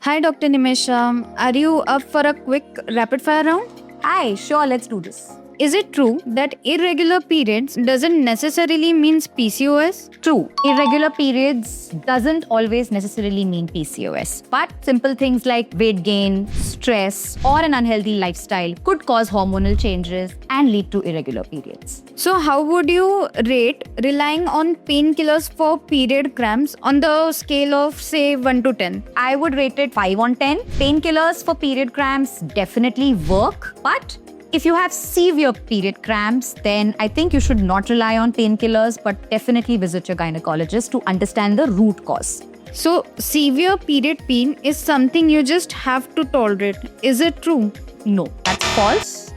Hi, Dr. Nimesha. Are you up for a quick rapid fire round? Hi, sure, let's do this. Is it true that irregular periods doesn't necessarily means PCOS? True, irregular periods doesn't always necessarily mean PCOS, but simple things like weight gain, stress, or an unhealthy lifestyle could cause hormonal changes and lead to irregular periods. So, how would you rate relying on painkillers for period cramps on the scale of say 1 to 10? I would rate it 5 on 10. Painkillers for period cramps definitely work, but if you have severe period cramps, then I think you should not rely on painkillers, but definitely visit your gynecologist to understand the root cause. So, severe period pain is something you just have to tolerate. Is it true? No, that's false.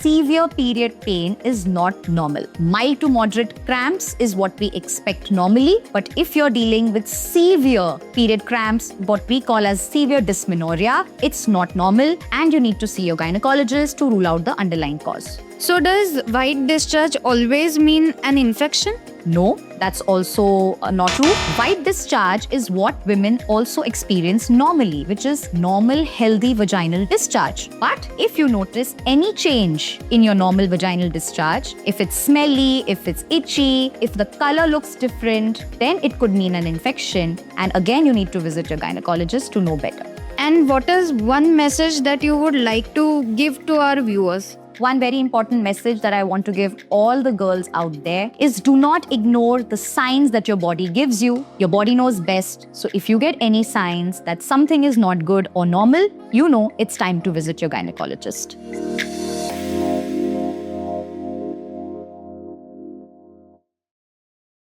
Severe period pain is not normal. Mild to moderate cramps is what we expect normally, but if you're dealing with severe period cramps, what we call as severe dysmenorrhea, it's not normal and you need to see your gynecologist to rule out the underlying cause. So, does white discharge always mean an infection? No, that's also not true. White discharge is what women also experience normally, which is normal, healthy vaginal discharge. But if you notice any change in your normal vaginal discharge, if it's smelly, if it's itchy, if the color looks different, then it could mean an infection. And again, you need to visit your gynecologist to know better. And what is one message that you would like to give to our viewers? One very important message that I want to give all the girls out there is do not ignore the signs that your body gives you. Your body knows best. So if you get any signs that something is not good or normal, you know it's time to visit your gynecologist.